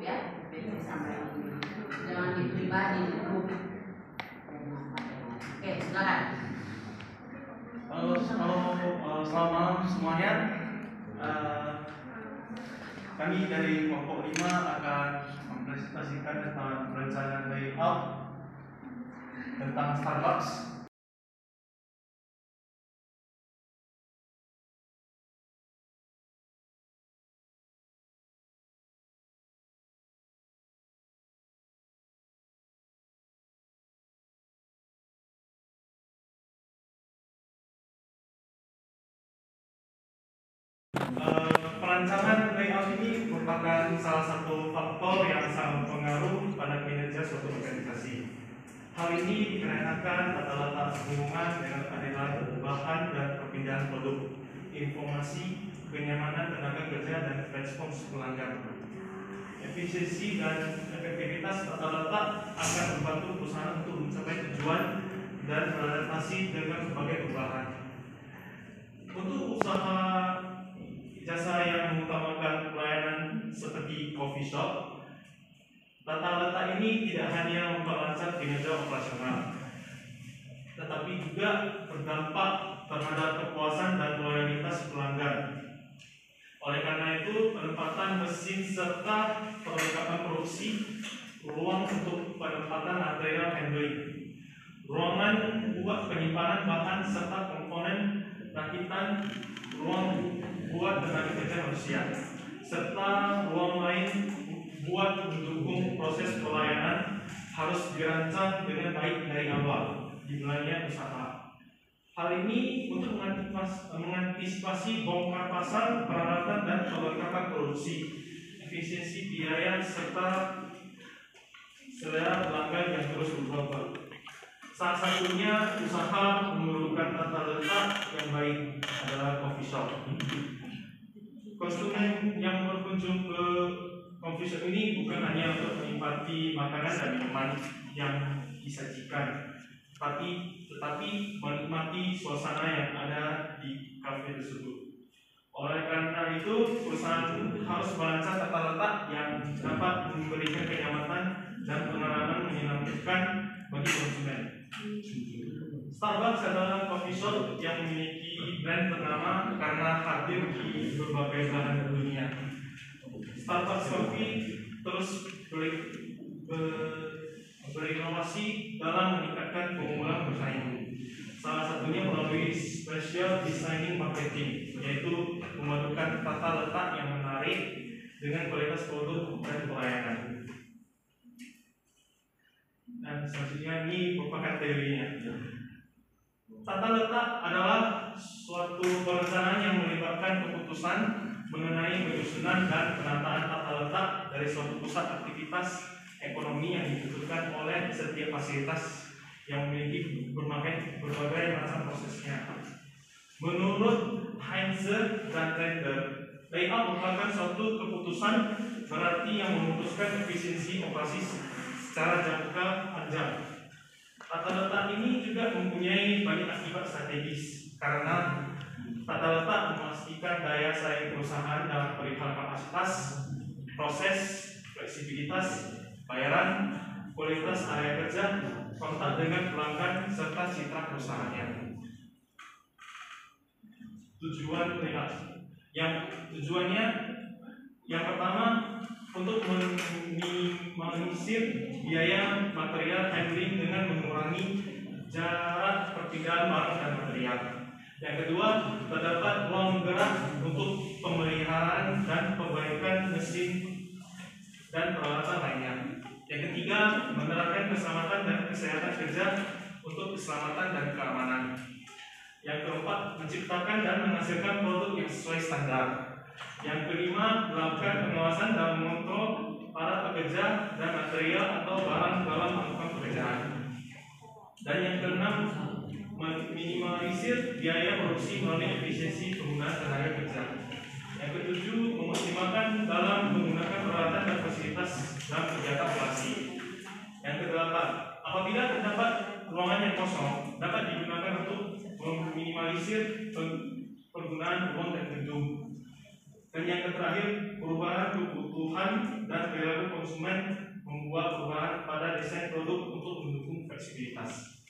ya, disampaikan. Jangan di pribadi di grup. Oke, silakan. Selamat malam semuanya. Kami dari kelompok 5 akan mempresentasikan tentang perencanaan layout tentang Starbucks. Perancangan layout ini merupakan salah satu faktor yang sangat berpengaruh pada kinerja suatu organisasi. Hal ini dikarenakan tata letak hubungan dengan keadilan bahan dan perpindahan produk, informasi, kenyamanan tenaga kerja, dan respons pelanggan. Efisiensi dan efektivitas tata letak akan membantu perusahaan untuk mencapai tujuan dan beradaptasi dengan berbagai perubahan. Untuk usaha jasa yang mengutamakan pelayanan seperti coffee shop, tata letak ini tidak hanya memperlancar kinerja operasional, tetapi juga berdampak terhadap kepuasan dan loyalitas pelanggan. Oleh karena itu, penempatan mesin serta perlengkapan produksi, ruang untuk penempatan material handling, ruangan buat penyimpanan bahan serta komponen rakitan, ruang buat tenaga kerja manusia, serta ruang lain buat mendukung proses pelayanan harus dirancang dengan baik dari awal dimulainya usaha. Hal ini untuk mengantisipasi bongkar pasang, peralatan dan perlengkapan produksi, efisiensi biaya serta selera pelanggan yang terus berubah. Salah satunya usaha memerlukan tata letak yang baik adalah coffee shop. Konsumen yang berkunjung ke coffee shop ini bukan hanya untuk menikmati makanan dan minuman yang disajikan, tetapi menikmati suasana yang ada di kafe tersebut. Oleh karena itu, perusahaan harus merancang tata letak yang dapat memberikan kenyamanan dan pengalaman menyenangkan bagi konsumen. Starbucks adalah coffee shop yang memiliki brand ternama karena hadir di berbagai belahan dunia. Starbucks Coffee terus berinovasi dalam meningkatkan keunggulan bersaing. Salah satunya melalui special designing marketing, yaitu memadukan tata letak yang menarik dengan kualitas produk dan pelayanan. Dan selanjutnya ini merupakan teorinya. Tata letak adalah suatu perencanaan yang melibatkan keputusan mengenai penyusunan dan penataan tata letak dari suatu pusat aktivitas ekonomi yang dibutuhkan oleh setiap fasilitas yang memiliki berbagai macam prosesnya. Menurut Heinz dan Render, layout merupakan suatu keputusan berarti yang memutuskan efisiensi operasi secara jangka panjang. Tata letak ini juga mempunyai banyak akibat strategis karena tata letak memastikan daya saing perusahaan dalam perihal kapasitas, proses, fleksibilitas, bayaran, kualitas area kerja, kontak dengan pelanggan, serta citra perusahaannya. Tujuan layout tujuannya yang pertama untuk meminimalisir biaya material handling dengan mengurangi jarak perpindahan barang dan material. Yang kedua, terdapat ruang gerak untuk pemeliharaan dan perbaikan mesin dan peralatan lainnya. Yang ketiga, menerapkan keselamatan dan kesehatan kerja untuk keselamatan dan keamanan. Yang keempat, menciptakan dan menghasilkan produk yang sesuai standar. Yang kelima, melakukan pengawasan dan mengontrol para pekerja dan material atau barang dalam melakukan pekerjaan. Dan yang keenam, meminimalisir biaya produksi melalui efisiensi penggunaan tenaga kerja. Yang ketujuh, mengoptimalkan dalam menggunakan peralatan dan fasilitas dalam kegiatan operasi. Yang kedelapan, apabila terdapat ruangan yang kosong, dapat digunakan untuk meminimalisir penggunaan ruang dan gedung. Dan yang terakhir, perubahan kebutuhan dan perilaku konsumen membuat perubahan pada desain produk untuk mendukung fleksibilitas.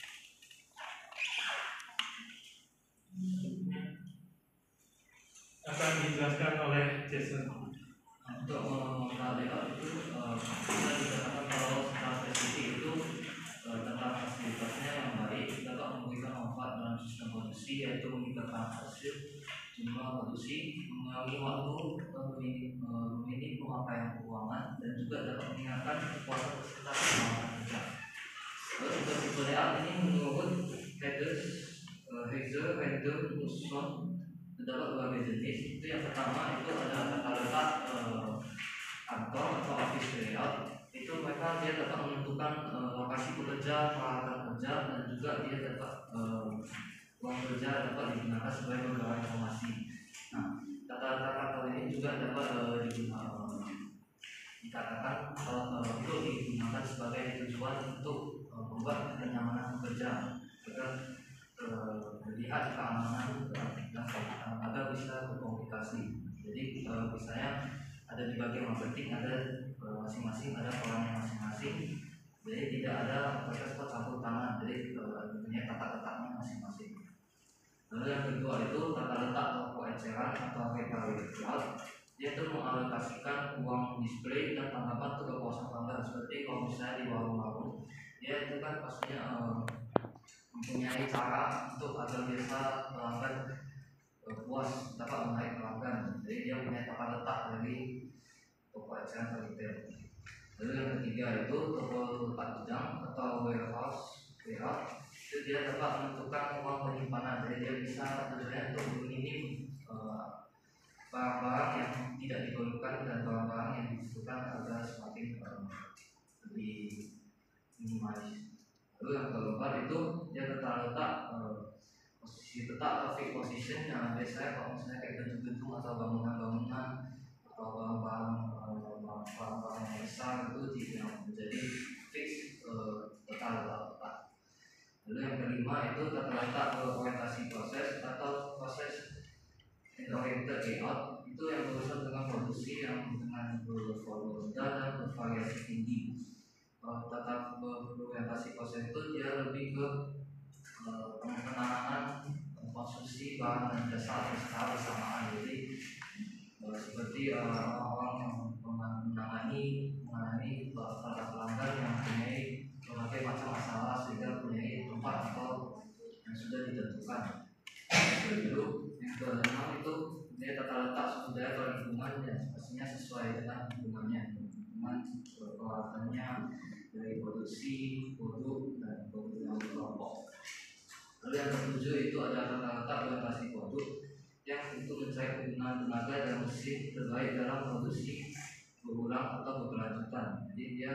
Akan dijelaskan oleh Jason. Untuk mengenal layout itu kita dikatakan kalau secara spesifik itu tentang fasilitasnya yang baik dapat memberikan manfaat dalam sistem produksi, yaitu meningkatkan hasil jumlah produksi, mengurangi waktu, minim pemakaian keuangan, dan juga dapat meningkatkan kepuasan peserta keuangan kerja. Lalu untuk tipe layout ini menurut Heiser, Render, Nusron terdapat beberapa jenis. Itu yang pertama itu ada tata letak kantor atau office layout. Itu mereka dia dapat menentukan lokasi bekerja, peralatan kerja, dan juga dia dapat ruang kerja dapat digunakan sebagai beberapa informasi. Nah, tata letak kantor ini juga dapat dikatakan untuk digunakan sebagai tujuan untuk membuat kenyamanan bekerja agar melihat keamanan dan agar bisa berkomunikasi. Jadi misalnya ada di bagian marketing ada masing-masing ada perannya masing-masing. Jadi tidak ada mereka campur tangan. Jadi punya tata letaknya masing-masing. Lalu yang kedua itu tata letak toko eceran atau retail layout. Dia itu mengalokasikan uang display dan tanggapan untuk kepuasan pelanggan. Seperti kalau misalnya di warung-warung, dia itu kan pastinya mempunyai cara untuk agar biasa pelanggan puas dapat menarik pelanggan. Jadi dia punya tata letak dari toko eceran retail. Lalu yang ketiga itu toko letak gudang atau warehouse layout. Itu dia dapat menentukan uang penyimpanan. Jadi dia bisa tujuannya untuk minim barang-barang yang tidak diperlukan dan barang-barang yang dibutuhkan agar semakin lebih minimalis. Lalu yang keempat itu dia tata letak posisi tetap atau fixed position yang biasanya kalau misalnya kayak gedung-gedung atau bangunan-bangunan atau barang-barang yang besar itu yang menjadi fix tata letak. Lalu yang kelima itu tata letak orientasi proses atau proses oriented layout. Itu yang berurusan dengan produksi yang dengan bervolume rendah dan bervariasi tinggi. Tata orientasi proses itu dia lebih ke penanganan konsumsi bahan dan jasa secara bersamaan. Jadi seperti orang-orang menangani para pelanggan yang mempunyai berbagai macam masalah sehingga mempunyai tempat atau yang sudah ditentukan. Lalu yang keenam itu dia tata letak sumber daya lingkungan yang pastinya sesuai dengan lingkungannya, lingkungan peralatannya dari produksi, produk dan kebutuhan kelompok. Lalu yang ketujuh itu ada tata letak orientasi produk yang untuk mencari penggunaan tenaga dan mesin terbaik dalam produksi berulang atau berkelanjutan. Jadi dia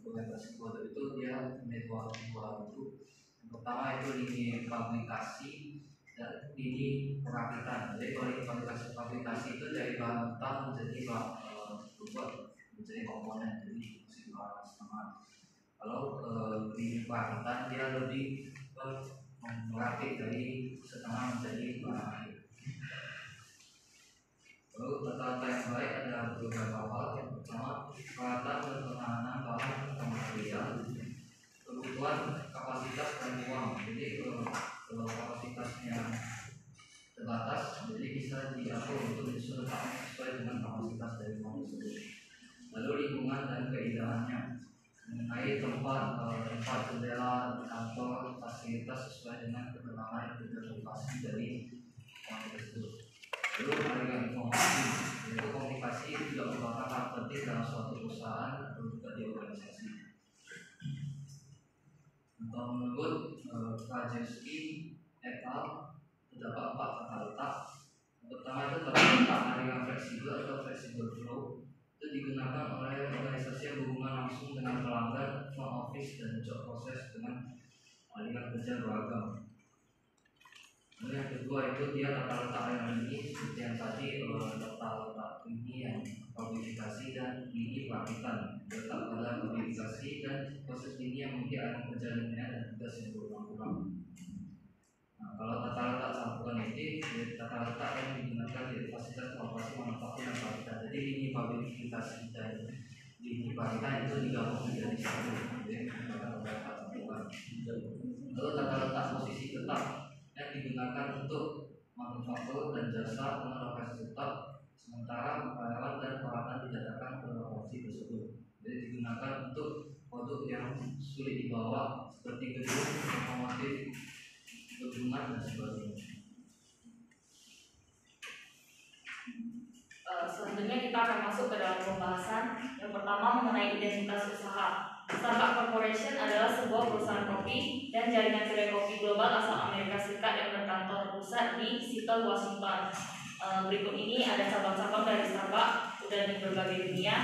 orientasi produk itu dia dua bentuk. Yang pertama itu lini fabrikasi dan lini perakitan. Jadi kalau lini fabrikasi itu dari bahan mentah menjadi berubah menjadi komponen, jadi masih bahan setengah. Kalau lini perakitan dia lebih merakit dari setengah menjadi bahan akhir. Lalu tata letak yang baik ada beberapa hal. Yang pertama, peralatan dan penanganan bahan atau material, kebutuhan kapasitas dan uang. Jadi kalau kapasitasnya terbatas, jadi bisa diatur untuk disesuaikan sesuai dengan kapasitas dari uang tersebut. Lalu lingkungan dan keindahannya, mengenai tempat jendela, kantor, fasilitas sesuai dengan ketenangan dan lokasi dari uang tersebut. Lalu aliran informasi, yaitu komunikasi tidak merupakan hal penting dalam suatu perusahaan atau juga di organisasi. Untuk menurut Krajewski et al. Terdapat 4 tata letak. Yang pertama itu tata letak aliran fleksibel atau flexible flow. Itu digunakan oleh organisasi yang berhubungan langsung dengan pelanggan, front office dan job proses dengan aliran kerja beragam. Lalu yang kedua itu dia tata letak yang ini seperti yang tadi tata letak ini yang fabrikasi dan ini perakitan. Letak pada fabrikasi dan proses ini yang memiliki aliran kerja linear dan tugas yang berulang-ulang. Nah, kalau tata letak campuran ini tata letak yang digunakan di fasilitas operasi manufaktur dan perakitan. Jadi ini fabrikasi dan ini beroperasikan itu digabung menjadi satu. Jadi menggunakan beberapa satuan. Lalu tata letak posisi tetap yang digunakan untuk manufaktur dan jasa dengan lokasi tetap, sementara karyawan dan peralatan didatakan ke lokasi tersebut. Jadi digunakan untuk produk yang sulit dibawa seperti gedung, otomotif, bendungan dan sebagainya. Selanjutnya kita akan masuk ke dalam pembahasan. Yang pertama mengenai identitas usaha. Starbucks Corporation adalah sebuah perusahaan kopi dan jaringan kedai kopi global asal Amerika Serikat yang berkantor pusat di Seattle, Washington. Berikut ini ada cabang-cabang dari Starbucks udah di berbagai dunia.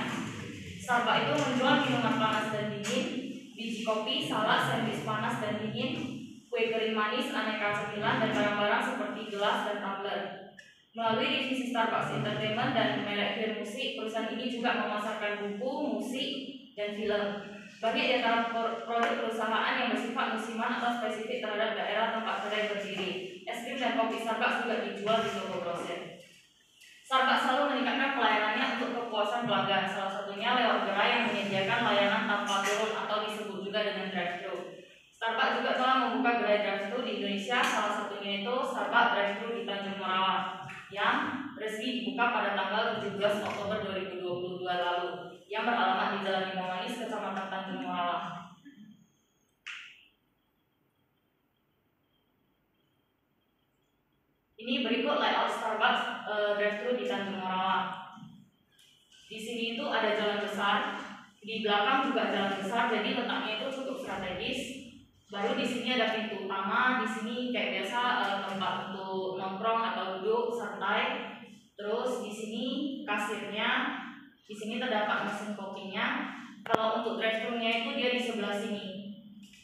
Starbucks itu menjual minuman panas dan dingin, biji kopi, salad, sandwich panas dan dingin, kue kering manis, aneka cemilan, dan barang-barang seperti gelas dan tumbler. Melalui divisi Starbucks Entertainment dan merek film musik, perusahaan ini juga memasarkan buku, musik, dan film. Banyak di antara produk perusahaan yang bersifat musiman atau spesifik terhadap daerah tempat kedai berdiri. Es krim dan kopi Starbucks juga dijual di toko grosir. Starbucks selalu meningkatkan pelayanannya untuk kepuasan pelanggan, salah satunya lewat gerai yang menyediakan layanan tanpa turun atau disebut juga dengan drive-thru. Starbucks juga telah membuka gerai drive-thru di Indonesia, salah satunya itu Starbucks drive-thru di Tanjung Morawa yang resmi dibuka pada tanggal 17 Oktober 2022 lalu yang beralamat di Jalan Limau Manis, Kecamatan Tanjung Morawa. Ini berikut layout Starbucks drive-thru di Tanjung Morawa. Di sini itu ada jalan besar, di belakang juga jalan besar, jadi letaknya itu cukup strategis. Baru di sini ada pintu utama, di sini kayak biasa tempat untuk nongkrong atau duduk santai. Terus di sini kasirnya, di sini terdapat mesin kopinya. Kalau untuk drive-thru-nya itu dia di sebelah sini.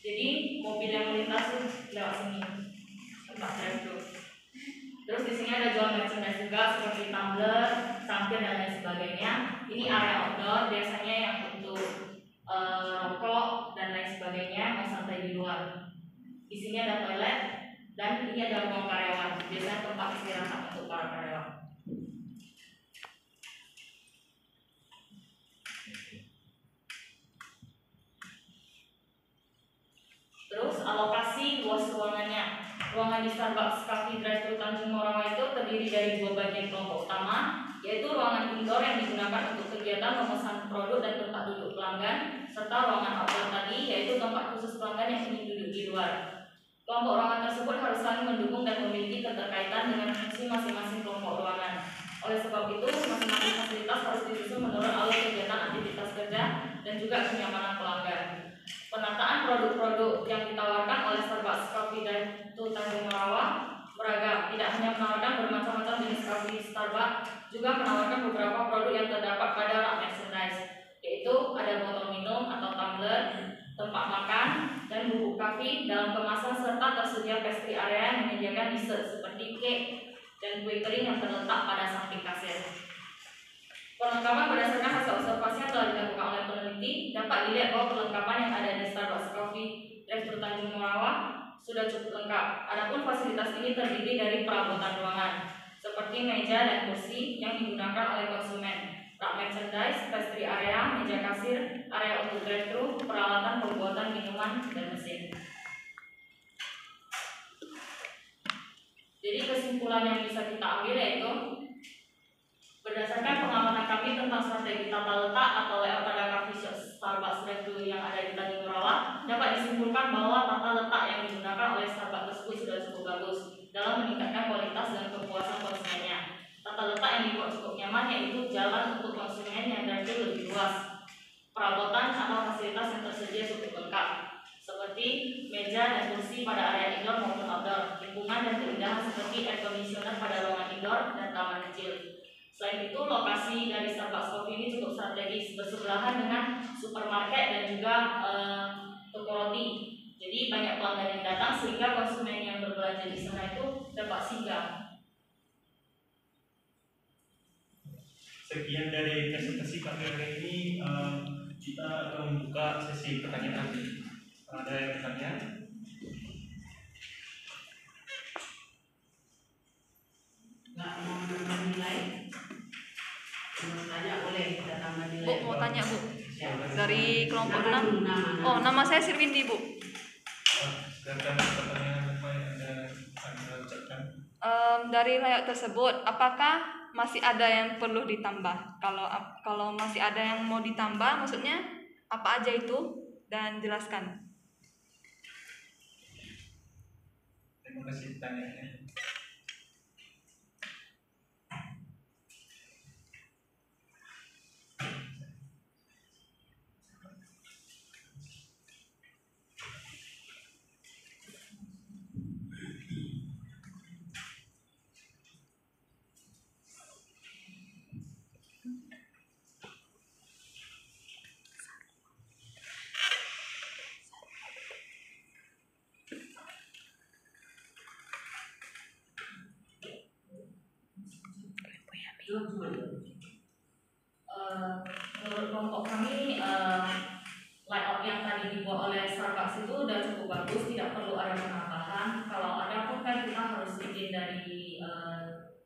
Jadi mobil yang melintas lewat sini tempat drive-thru. Terus di sini ada jual merchandise juga seperti tumbler, cangkir dan lain sebagainya. Ini area outdoor, biasanya yang untuk rokok dan lain sebagainya, mau santai di luar. Di sini ada toilet dan ini ada ruang karyawan, biasanya tempat istirahat untuk para karyawan. Terus alokasi luas ruangannya. Ruangan di Starbucks Coffee Drive-thru Tanjung Morawa itu terdiri dari dua bagian kelompok utama, yaitu ruangan indoor yang digunakan untuk kegiatan memesan produk dan tempat duduk pelanggan, serta ruangan outdoor tadi, yaitu tempat khusus pelanggan yang ingin duduk di luar. Kelompok ruangan tersebut harus saling mendukung dan memiliki keterkaitan dengan fungsi masing-masing kelompok ruangan. Oleh sebab itu, masing-masing fasilitas harus disusun menurut alur kegiatan aktivitas kerja dan juga kenyamanan pelanggan. Penataan produk-produk yang ditawarkan oleh Starbucks Coffee Drive-thru Tanjung Morawa beragam, tidak hanya menawarkan bermacam-macam jenis kopi Starbucks, juga menawarkan beberapa produk yang terdapat pada rak merchandise, yaitu ada botol minum atau tumbler, tempat makan, dan bubuk kopi dalam kemasan, serta tersedia pastry area yang menyediakan dessert seperti cake dan kue kering yang terletak pada samping kasir. Perlengkapan berdasarkan hasil observasi yang telah dilakukan oleh peneliti dapat dilihat bahwa perlengkapan yang ada di Starbucks Coffee Drive-thru Tanjung Morawa sudah cukup lengkap. Adapun fasilitas ini terdiri dari perabotan ruangan seperti meja dan kursi yang digunakan oleh konsumen, rak merchandise, pastry area, meja kasir, area untuk drive-thru, peralatan pembuatan minuman dan mesin. Jadi kesimpulan yang bisa kita ambil yaitu berdasarkan pengamatan kami tentang strategi tata letak atau layout pada coffee shop Starbucks drive-thru yang ada di Tanjung Morawa, dapat disimpulkan bahwa tata letak yang digunakan oleh Starbucks tersebut sudah cukup bagus dalam meningkatkan kualitas dan kepuasan konsumennya. Tata letak yang dibuat cukup nyaman yaitu jalan untuk konsumen yang drive-thru lebih luas. Perabotan atau fasilitas yang tersedia cukup lengkap, seperti meja dan kursi pada area indoor maupun outdoor, lingkungan dan keindahan seperti air conditioner pada ruangan indoor dan taman kecil. Selain itu, lokasi dari Starbucks Coffee ini cukup strategis, bersebelahan dengan supermarket dan juga toko roti. Jadi banyak pelanggan yang datang sehingga konsumen yang berbelanja di sana itu dapat singgah. Sekian dari presentasi kami hari ini. Kita akan membuka sesi pertanyaan. Ada yang bertanya? Nggak mau menambah nilai? Menurut tanya boleh kita tambah nilai. Bu, mau tanya Bu. Siapa? dari kelompok 6. Oh, nama saya Sirwindi, Bu. Silakan pertanyaan apa yang Anda ucapkan. Dari layout tersebut, apakah masih ada yang perlu ditambah? Kalau masih ada yang mau ditambah, maksudnya apa aja itu dan jelaskan. Terima kasih pertanyaannya. Menurut kelompok kami layout yang tadi dibuat oleh Starbucks itu udah cukup bagus, tidak perlu ada penambahan. Kalau ada pun kan kita harus izin dari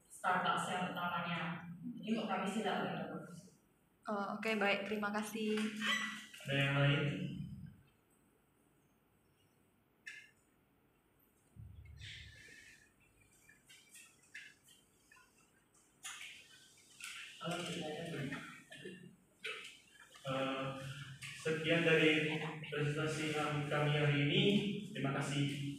Starbucks yang utamanya. Jadi untuk kami sih tidak begitu bagus. Oke, baik, terima kasih. Ada yang lain? Sekian dari presentasi kami hari ini. Terima kasih.